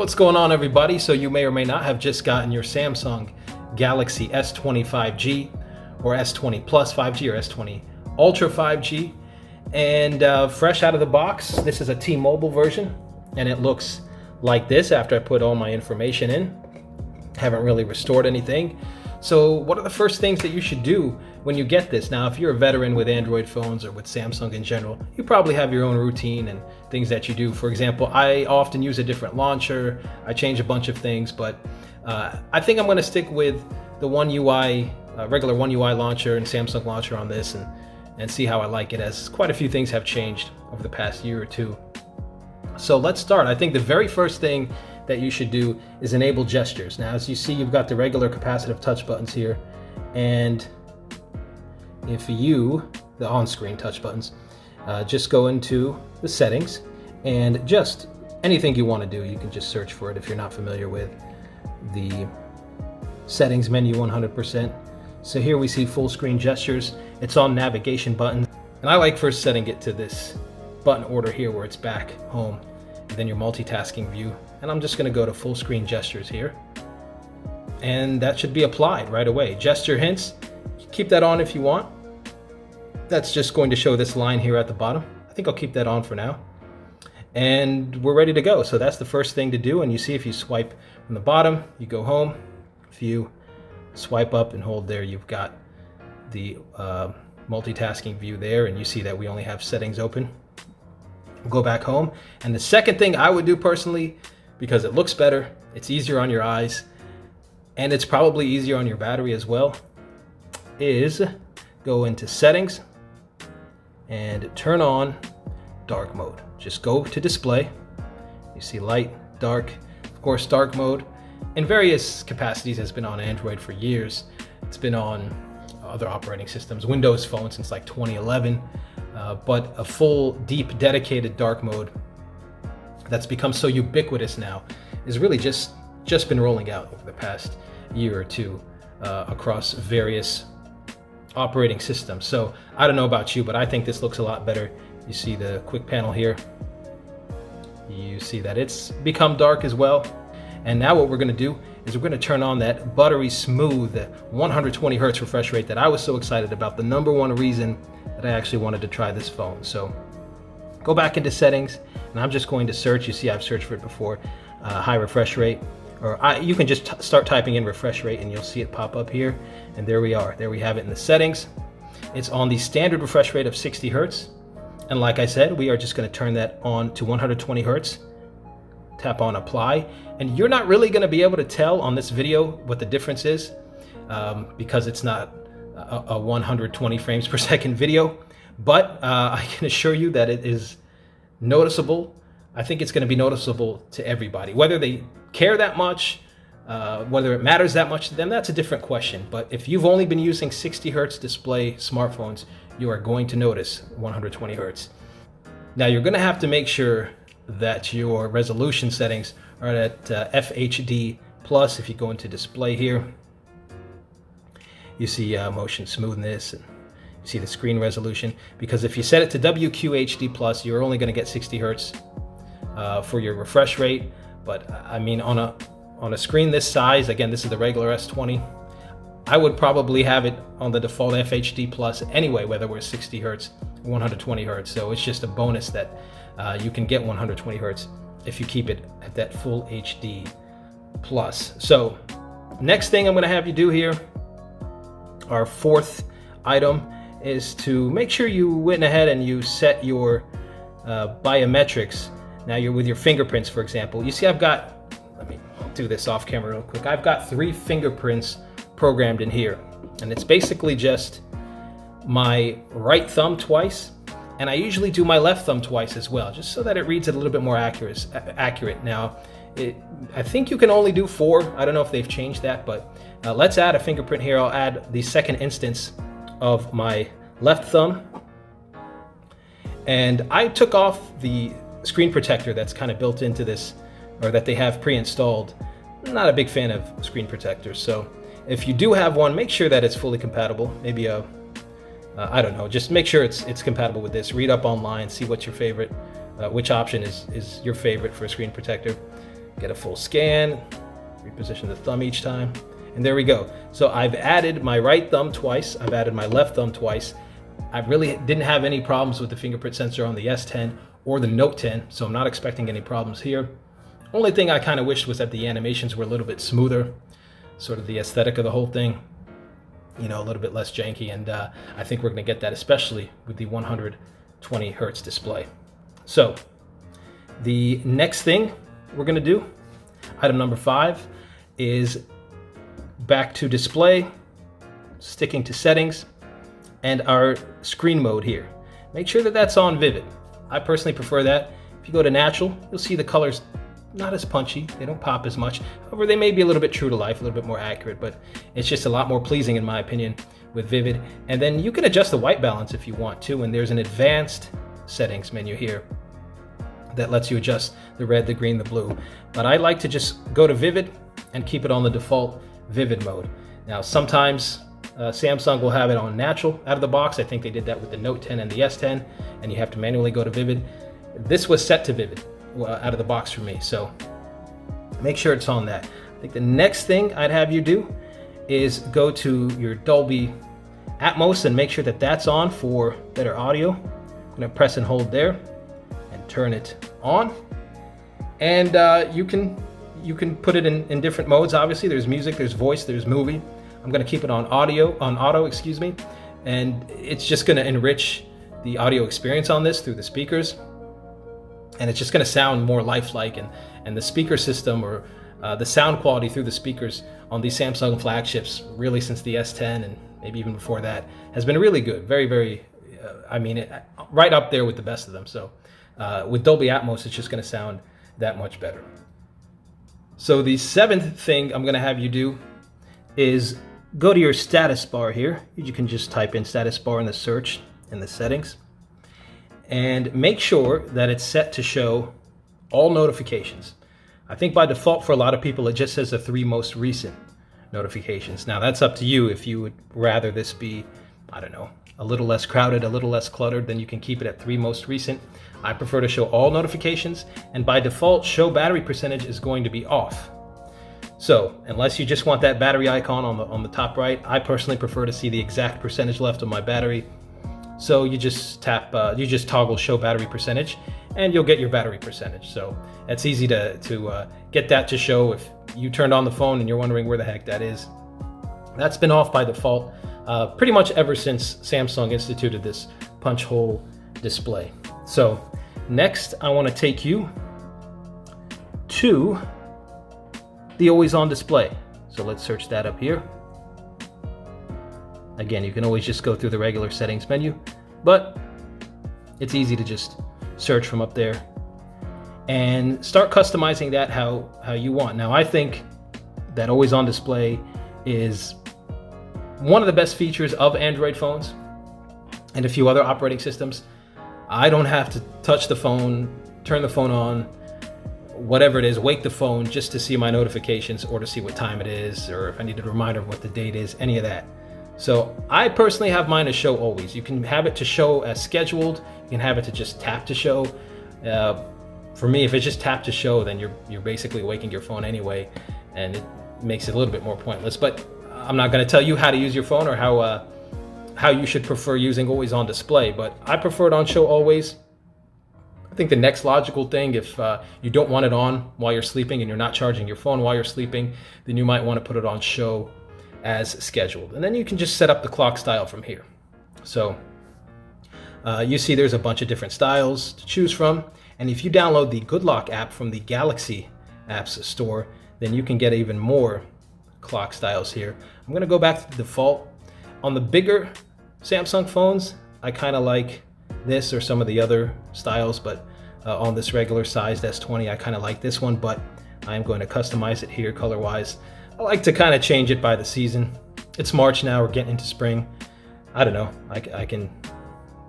What's going on, everybody? So you may or may not have just gotten your Samsung Galaxy S20 5G or S20 Plus 5G or S20 Ultra 5G, and fresh out of the box, this is a T-Mobile version, and it looks like this after I put all my information in. Haven't really restored anything. So what are the first things that you should do when you get this? Now, if you're a veteran with Android phones or with Samsung in general, you probably have your own routine and things that you do. For example, I often use a different launcher. I change a bunch of things, but I think I'm going to stick with the One UI, regular One UI launcher and Samsung launcher on this and see how I like it, as quite a few things have changed over the past year or two. So let's start. I think the very first thing that you should do is enable gestures. Now, as you see, you've got the regular capacitive touch buttons here, and if you, the on-screen touch buttons, just go into the settings, and just anything you want to do, you can just search for it if you're not familiar with the settings menu 100%. So here we see full screen gestures. It's on navigation buttons, and I like first setting it to this button order here where it's back, home, and then your multitasking view. And I'm just going to go to full screen gestures here, and that should be applied right away. Gesture hints, keep that on if you want. That's just going to show this line here at the bottom. I think I'll keep that on for now, and we're ready to go. So that's the first thing to do. And you see, if you swipe from the bottom, you go home. If you swipe up and hold there, you've got the multitasking view there, and you see that we only have settings open. We'll go back home, and the second thing I would do personally, because it looks better, it's easier on your eyes, and it's probably easier on your battery as well, is go into settings and turn on dark mode. Just go to display. You see light, dark. Of course, dark mode in various capacities has been on Android for years. It's been on other operating systems, Windows Phone since like 2011, but a full, deep, dedicated dark mode that's become so ubiquitous now is really just been rolling out over the past year or two across various operating systems. So I don't know about you, but I think this looks a lot better. You see the quick panel here. You see that it's become dark as well. And now what we're going to do is we're going to turn on that buttery smooth 120 hertz refresh rate that I was so excited about, the number one reason that I actually wanted to try this phone. So go back into settings, and I'm just going to search. You see I've searched for it before, high refresh rate, or you can just start typing in refresh rate and you'll see it pop up here. And there we are. There we have it in the settings. It's on the standard refresh rate of 60 hertz. And like I said, we are just going to turn that on to 120 hertz. Tap on apply, and you're not really going to be able to tell on this video what the difference is because it's not a 120 frames per second video, but I can assure you that it is noticeable. I think it's going to be noticeable to everybody. Whether they care that much, whether it matters that much to them, that's a different question. But if you've only been using 60 hertz display smartphones, you are going to notice 120 hertz. Now, you're going to have to make sure that your resolution settings are at FHD plus. If you go into display here, you see motion smoothness, and you see the screen resolution, because if you set it to WQHD plus, you're only going to get 60 hertz for your refresh rate. But I mean, on a screen this size, again, this is the regular S20, I would probably have it on the default FHD plus anyway, whether we're 60 hertz or 120 hertz. So it's just a bonus that you can get 120 hertz if you keep it at that full HD plus. So next thing I'm going to have you do here, our fourth item, is to make sure you went ahead and you set your biometrics. Now, you're with your fingerprints, for example. You see I've got, let me do this off camera real quick. I've got 3 fingerprints programmed in here, and it's basically just my right thumb twice, and I usually do my left thumb twice as well, just so that it reads it a little bit more accurate. Now, I think you can only do 4. I don't know if they've changed that, but let's add a fingerprint here. I'll add the second instance of my left thumb, and I took off the screen protector that's kind of built into this, or that they have pre-installed. I'm not a big fan of screen protectors, so if you do have one, make sure that it's fully compatible. Maybe I don't know, just make sure it's compatible with this. Read up online, see what's your favorite, which option is your favorite for a screen protector. get a full scan, reposition the thumb each time, and there we go. So I've added my right thumb twice, I've added my left thumb twice. I really didn't have any problems with the fingerprint sensor on the S10 or the Note 10, so I'm not expecting any problems here. Only thing I kind of wished was that the animations were a little bit smoother, sort of the aesthetic of the whole thing, you know, a little bit less janky, and I think we're going to get that, especially with the 120 hertz display. So the next thing we're going to do, item number 5, is back to display, sticking to settings, and our screen mode here. Make sure that that's on vivid. I personally prefer that. If you go to natural, you'll see the colors not as punchy, they don't pop as much. However, they may be a little bit true to life, a little bit more accurate, but it's just a lot more pleasing in my opinion with vivid. And then you can adjust the white balance if you want to, and there's an advanced settings menu here that lets you adjust the red, the green, the blue. But I like to just go to vivid and keep it on the default vivid mode. Now sometimes Samsung will have it on natural out of the box. I think they did that with the Note 10 and the S10, and you have to manually go to vivid. This was set to vivid out of the box for me, so make sure it's on that. I think the next thing I'd have you do is go to your Dolby Atmos and make sure that that's on for better audio. I'm going to press and hold there and turn it on, and you can put it in different modes. Obviously there's music, there's voice, there's movie. I'm going to keep it on auto, excuse me, and it's just going to enrich the audio experience on this through the speakers, and it's just going to sound more lifelike, and the speaker system, or the sound quality through the speakers on these Samsung flagships, really since the S10 and maybe even before that, has been really good. Very, very, right up there with the best of them. So with Dolby Atmos, it's just going to sound that much better. So the 7th thing I'm going to have you do is go to your status bar here. You can just type in status bar in the search in the settings, and make sure that it's set to show all notifications. I think by default for a lot of people it just says the 3 most recent notifications. Now that's up to you. If you would rather this be, I don't know, a little less crowded, a little less cluttered, then you can keep it at 3 most recent. I prefer to show all notifications, and by default show battery percentage is going to be off. So unless you just want that battery icon on the top right, I personally prefer to see the exact percentage left of my battery. So you just toggle show battery percentage, and you'll get your battery percentage. So it's easy to get that to show if you turned on the phone and you're wondering where the heck that is. That's been off by default pretty much ever since Samsung instituted this punch hole display. So next I want to take you to the always on display. So let's search that up here. Again, you can always just go through the regular settings menu, but it's easy to just search from up there and start customizing that how you want. Now I think that always on display is one of the best features of Android phones and a few other operating systems. I don't have to touch the phone, turn the phone on, whatever it is, wake the phone just to see my notifications or to see what time it is, or if I need a reminder of what the date is, any of that. So I personally have mine as show always. You can have it to show as scheduled. You can have it to just tap to show. For me, if it's just tap to show, then you're basically waking your phone anyway, and it makes it a little bit more pointless. But I'm not going to tell you how to use your phone or how you should prefer using always on display, but I prefer it on show always. I think the next logical thing, if you don't want it on while you're sleeping and you're not charging your phone while you're sleeping, then you might want to put it on show as scheduled. And then you can just set up the clock style from here. So you see there's a bunch of different styles to choose from. And if you download the Good Lock app from the Galaxy apps store, then you can get even more clock styles here. I'm going to go back to the default. On the bigger Samsung phones, I kind of like this or some of the other styles, but on this regular sized S20, I kind of like this one, but I'm going to customize it here color wise. I like to kind of change it by the season. It's March now, we're getting into spring. I don't know, I can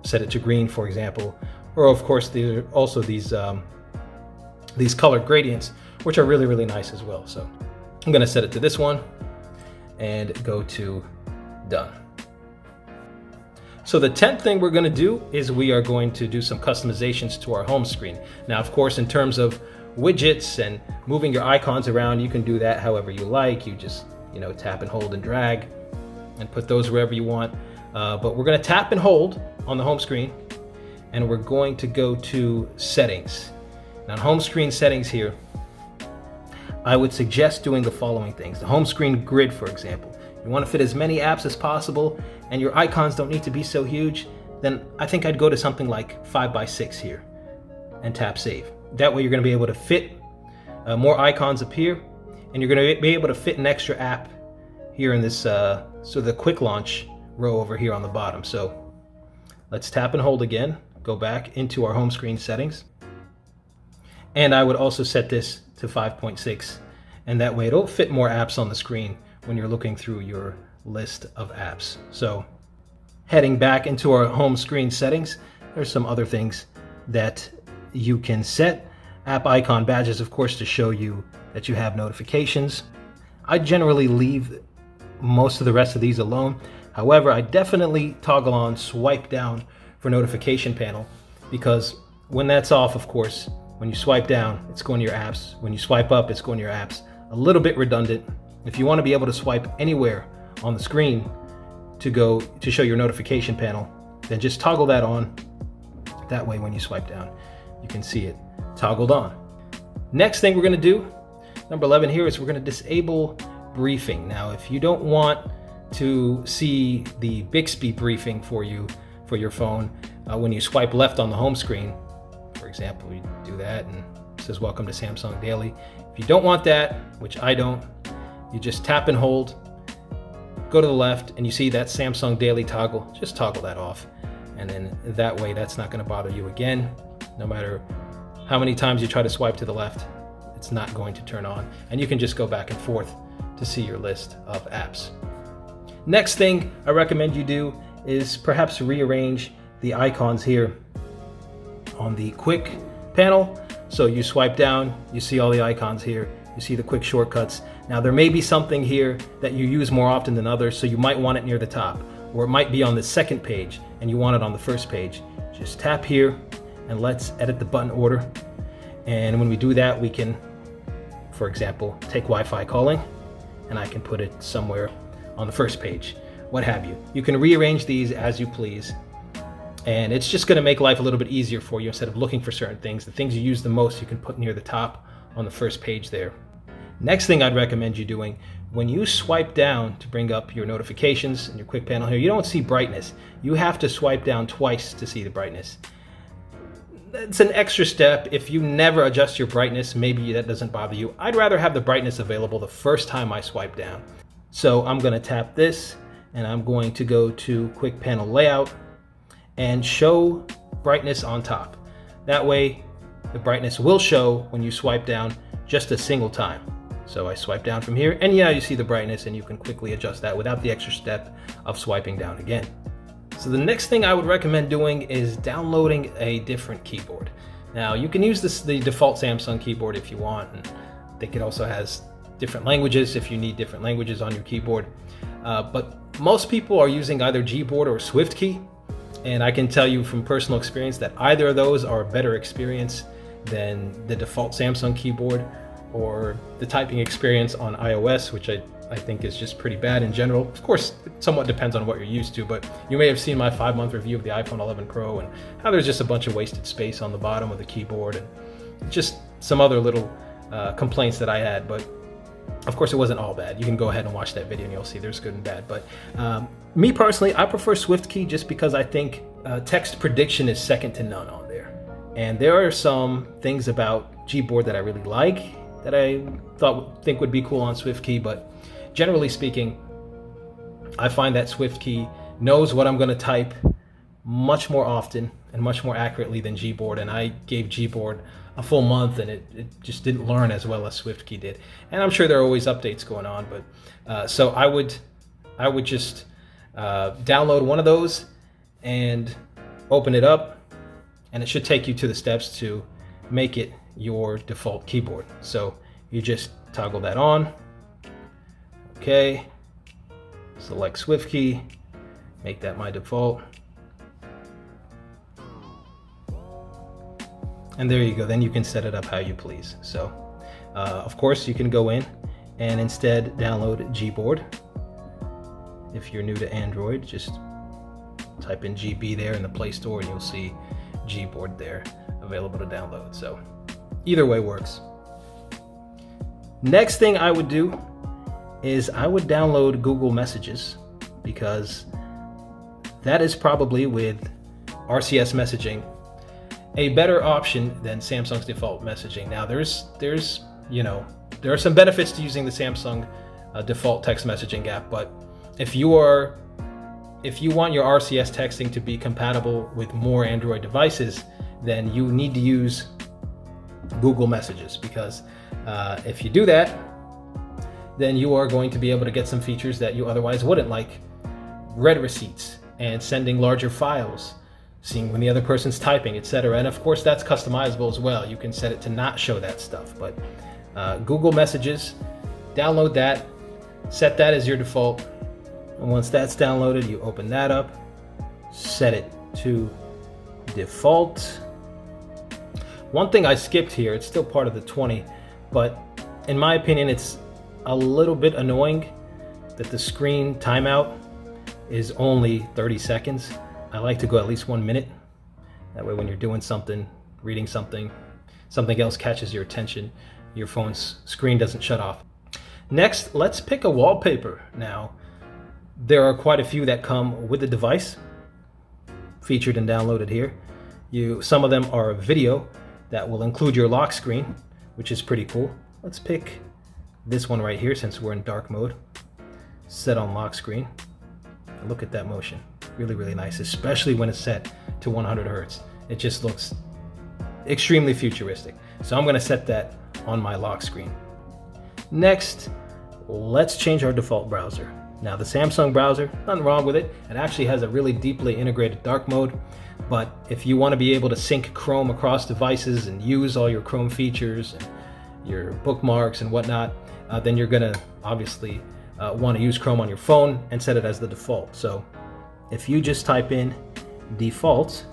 set it to green, for example, or of course there are also these color gradients, which are really, really nice as well. So I'm going to set it to this one and go to done. So the 10th thing we're going to do is we are going to do some customizations to our home screen. Now, of course, in terms of widgets and moving your icons around, you can do that however you like. You just, tap and hold and drag and put those wherever you want. But we're going to tap and hold on the home screen, and we're going to go to settings. Now, home screen settings here, I would suggest doing the following things. The home screen grid, for example. You want to fit as many apps as possible, and your icons don't need to be so huge, then I think I'd go to something like 5x6 here and tap save. That way you're going to be able to fit more icons up here, and you're going to be able to fit an extra app here in this the quick launch row over here on the bottom. So let's tap and hold again, go back into our home screen settings, and I would also set this to 5.6, and that way it'll fit more apps on the screen when you're looking through your list of apps. So heading back into our home screen settings, there's some other things that you can set. App icon badges, of course, to show you that you have notifications. I generally leave most of the rest of these alone. However, I definitely toggle on swipe down for notification panel, because when that's off, of course, when you swipe down, it's going to your apps. When you swipe up, it's going to your apps. A little bit redundant. If you want to be able to swipe anywhere on the screen to show your notification panel, then just toggle that on. That way, when you swipe down, you can see it toggled on. Next thing we're going to do, number 11 here, is we're going to disable briefing. Now, if you don't want to see the Bixby briefing for your phone when you swipe left on the home screen, for example, you do that and it says welcome to Samsung Daily. If you don't want that, which I don't, you just tap and hold, go to the left, and you see that Samsung Daily toggle. Just toggle that off, and then that way that's not going to bother you again. No matter how many times you try to swipe to the left, it's not going to turn on, and you can just go back and forth to see your list of apps. Next thing I recommend you do is perhaps rearrange the icons here on the quick panel. So you swipe down, you see all the icons here, you see the quick shortcuts. Now there may be something here that you use more often than others, so you might want it near the top, or it might be on the second page and you want it on the first page. Just tap here and let's edit the button order. And when we do that, we can, for example, take Wi-Fi calling, and I can put it somewhere on the first page, what have you. You can rearrange these as you please, and it's just going to make life a little bit easier for you. Instead of looking for certain things, the things you use the most, you can put near the top on the first page there. Next thing I'd recommend you doing, when you swipe down to bring up your notifications and your quick panel here, you don't see brightness. You have to swipe down twice to see the brightness. It's an extra step. If you never adjust your brightness, maybe that doesn't bother you. I'd rather have the brightness available the first time I swipe down. So I'm going to tap this, and I'm going to go to quick panel layout and show brightness on top. That way the brightness will show when you swipe down just a single time. So I swipe down from here, and yeah, you see the brightness, and you can quickly adjust that without the extra step of swiping down again. So the next thing I would recommend doing is downloading a different keyboard. Now you can use the default Samsung keyboard if you want, and I think it also has different languages if you need different languages on your keyboard. But most people are using either Gboard or SwiftKey, and I can tell you from personal experience that either of those are a better experience than the default Samsung keyboard or the typing experience on iOS, which I think is just pretty bad in general. Of course, it somewhat depends on what you're used to, but you may have seen my 5-month review of the iPhone 11 Pro and how there's just a bunch of wasted space on the bottom of the keyboard and just some other little complaints that I had. But of course, it wasn't all bad. You can go ahead and watch that video and you'll see there's good and bad. But me personally, I prefer SwiftKey just because I think text prediction is second to none on there. And there are some things about Gboard that I really like that I think would be cool on SwiftKey, but generally speaking, I find that SwiftKey knows what I'm going to type much more often and much more accurately than Gboard, and I gave Gboard a full month and it just didn't learn as well as SwiftKey did. And I'm sure there are always updates going on, but so I would just download one of those and open it up, and it should take you to the steps to make it your default keyboard. So you just toggle that on. Okay, select SwiftKey, make that my default. And there you go. Then you can set it up how you please. So of course you can go in and instead download Gboard. If you're new to Android, just type in GB there in the Play Store and you'll see Gboard there available to download. So either way works. Next thing I would do is I would download Google Messages, because that is probably, with RCS messaging, a better option than Samsung's default messaging. Now there are some benefits to using the Samsung default text messaging app, but if you want your RCS texting to be compatible with more Android devices, then you need to use Google Messages, because if you do that, then you are going to be able to get some features that you otherwise wouldn't, like read receipts and sending larger files, seeing when the other person's typing, etc. And of course that's customizable as well. You can set it to not show that stuff. But Google Messages, download that, set that as your default, and once that's downloaded, you open that up, set it to default. One thing I skipped here, it's still part of the 20, but in my opinion it's a little bit annoying that the screen timeout is only 30 seconds. I like to go at least 1 minute. That way when you're doing something, reading something, something else catches your attention, your phone's screen doesn't shut off. Next, let's pick a wallpaper. Now, there are quite a few that come with the device, featured and downloaded here. Some of them are video that will include your lock screen, which is pretty cool. Let's pick this one right here since we're in dark mode. Set on lock screen. Look at that motion. Really, really nice, especially when it's set to 100 Hertz. It just looks extremely futuristic. So I'm going to set that on my lock screen. Next, let's change our default browser. Now the Samsung browser, nothing wrong with it. It actually has a really deeply integrated dark mode. But if you want to be able to sync Chrome across devices and use all your Chrome features and your bookmarks and whatnot, then you're going to obviously want to use Chrome on your phone and set it as the default. So if you just type in default,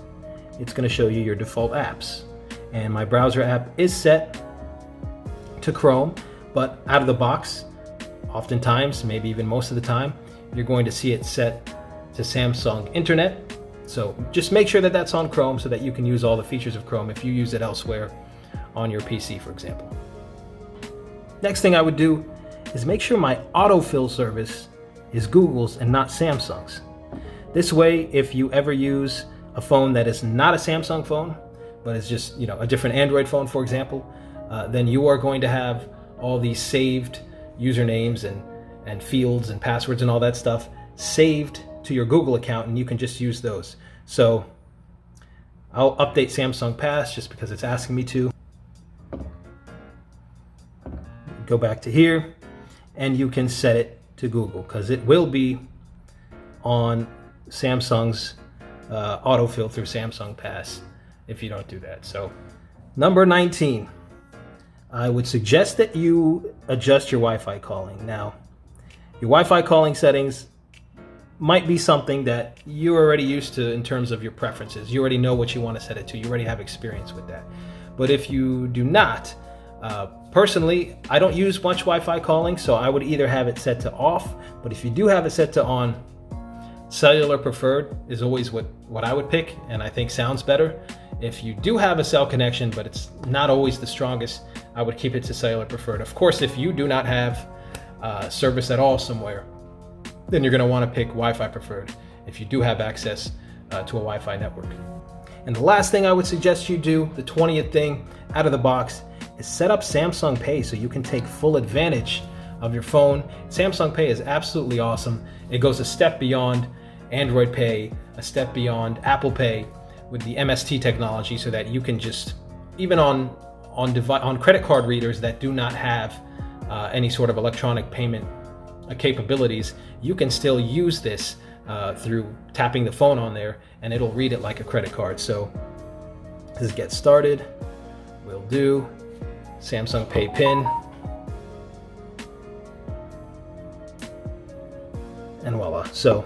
it's going to show you your default apps. And my browser app is set to Chrome, but out of the box, oftentimes, maybe even most of the time, you're going to see it set to Samsung Internet. So just make sure that that's on Chrome so that you can use all the features of Chrome if you use it elsewhere on your PC, for example. Next thing I would do is make sure my autofill service is Google's and not Samsung's. This way, if you ever use a phone that is not a Samsung phone, but is just a different Android phone, for example, then you are going to have all these saved usernames and fields and passwords and all that stuff saved to your Google account, and you can just use those. So I'll update Samsung Pass just because it's asking me to. Go back to here, and you can set it to Google because it will be on Samsung's autofill through Samsung Pass if you don't do that. So number 19, I would suggest that you adjust your Wi-Fi calling. Now, your Wi-Fi calling settings might be something that you're already used to in terms of your preferences. You already know what you want to set it to. You already have experience with that. But if you do not, personally, I don't use much Wi-Fi calling, so I would either have it set to off, but if you do have it set to on, cellular preferred is always what I would pick, and I think sounds better. If you do have a cell connection, but it's not always the strongest, I would keep it to cellular preferred. Of course, if you do not have service at all somewhere, then you're going to want to pick Wi-Fi preferred if you do have access to a Wi-Fi network. And the last thing I would suggest you do, the 20th thing out of the box, is set up Samsung Pay so you can take full advantage of your phone. Samsung Pay is absolutely awesome. It goes a step beyond Android Pay, a step beyond Apple Pay with the MST technology, so that you can just, even on credit card readers that do not have any sort of electronic payment capabilities, you can still use this through tapping the phone on there, and it'll read it like a credit card. So let's get started. We'll do Samsung Pay PIN, and voila. So,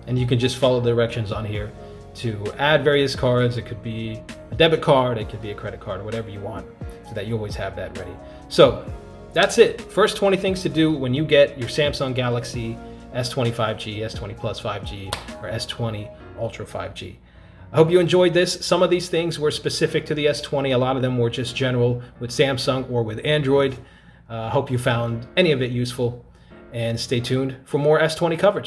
and you can just follow the directions on here to add various cards. It could be a debit card, it could be a credit card, whatever you want, so that you always have that ready. So that's it. First 20 things to do when you get your Samsung Galaxy S20 5G, S20 Plus 5G, or S20 Ultra 5G. I hope you enjoyed this. Some of these things were specific to the S20. A lot of them were just general with Samsung or with Android. I hope you found any of it useful, and stay tuned for more S20 coverage.